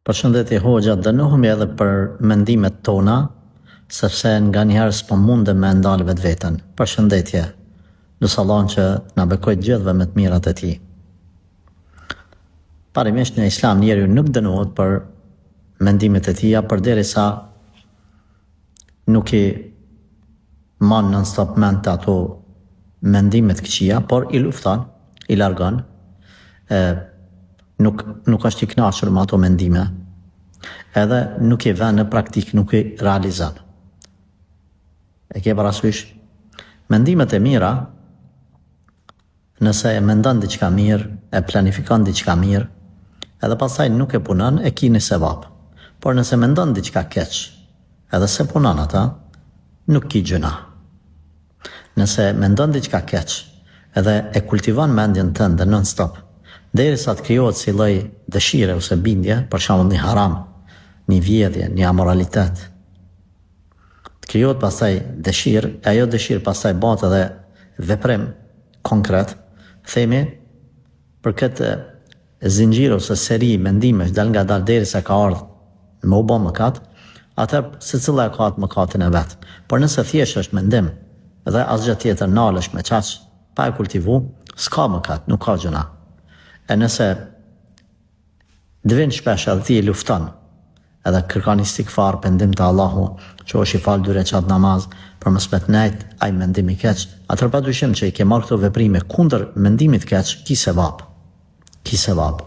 Përshëndetje hoxha, dënohemi edhe për mendimet tona, sepse nga njëherë s'po mundem me ndalë vetveten. Përshëndetje, lutë Allahun që na bekoj të gjithëve me të mirat e tij. Parimisht në Islam njeriu nuk dënohet për mendimet e tija, përderisa nuk i man non stop mend të ato mendimet këqija, por i lufton, i largon, nuk është i kënaqur me ato mendime, edhe nuk i vën në praktik, nuk i realizon. E ke parasysh? Mendimet e mira, nëse e mendon diçka mirë, e planifikon diçka mirë, edhe pastaj nuk e punon, e kini sevap. Por nëse mendon diçka keq, edhe se punon ata, nuk ki gjuna. Nëse mendon diçka keq, edhe e kultivon mendjen tënde non stop, derisa të krijohet si lloj dëshire ose bindje, për shembull një haram, një vjedhje, një amoralitet. Të krijohet pastaj dëshirë, e ajo dëshirë pastaj bëhet edhe veprim konkret, themi për këtë zinxhir ose seri mendimesh dal nga dal derisa ka ardhur me u bë mëkat, atëherë secilla ka atë mëkatin e vet. Por nëse thjesht është mendim dhe asgjë tjetër nalesh me çaq pa e kultivu, s'ka mëkat, nuk ka gjuna. E nëse dëvin shpesh edhe ti i lufton, edhe kërkon istikfar, pendim të Allahu, që është i falë 2 recat namaz, për mos me të nejt ai mendim i keq, atëherë padyshim që i ke marrë këto veprime kundër mendimit keq, ki sevap. Ki sevap.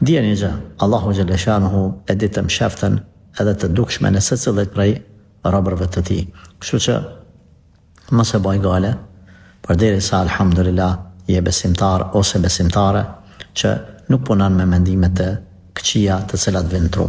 Dijeni gjë, Allahu xhaleshanuhu e di të msheftën edhe të dukshme në secillit prej robërve të tij. Kështu që mos e bëj gale, përderisa alhamdulillah je besimtar ose besimtare që nuk punon me mendimet e këqija të cilat vijnë tru.